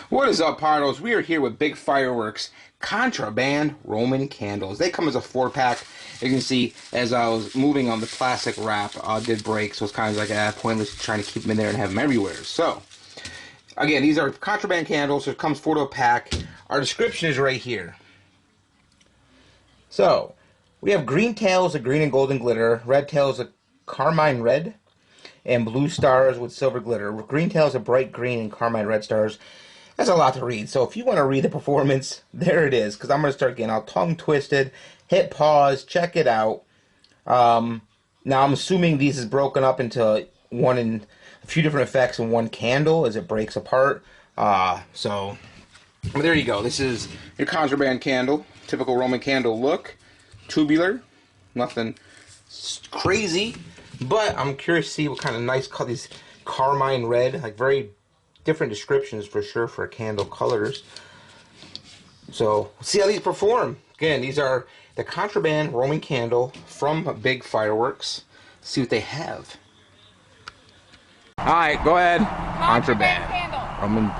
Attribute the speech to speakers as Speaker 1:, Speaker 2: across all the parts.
Speaker 1: What is up, Pardos? We are here with Big Fireworks Contraband Roman candles. They come as a 4-pack. You can see as I was moving on, the plastic wrap did break, so it's kind of like pointless trying to keep them in there and have them everywhere. So, again, these are contraband candles. So it comes 4 to a pack. Our description is right here. So, we have green tails of green and golden glitter, red tails of carmine red, and blue stars with silver glitter. Green tails of bright green and carmine red stars. That's a lot to read. So if you want to read the performance, there it is. Because I'm going to start getting all tongue twisted. Hit pause. Check it out. Now I'm assuming these is broken up into a few different effects in one candle as it breaks apart. So there you go. This is your contraband candle. Typical Roman candle look. Tubular. Nothing crazy. But I'm curious to see what kind of nice color, these carmine red, like very different descriptions for sure for candle colors. So, see how these perform. Again, these are the Contraband Roman candle from Big Fireworks. Let's see what they have. Alright, go ahead. Contraband
Speaker 2: candle.
Speaker 1: Roman.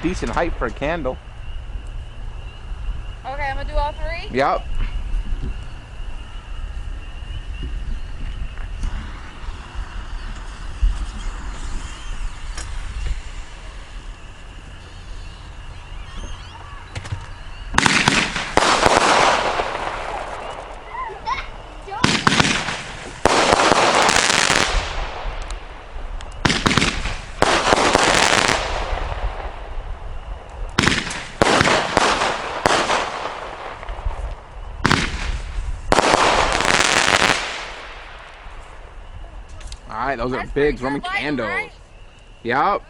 Speaker 1: Decent height for a candle.
Speaker 2: Okay, I'm gonna do all 3?
Speaker 1: Yep. Alright, those are big Roman candles.
Speaker 2: Right?
Speaker 1: Yep.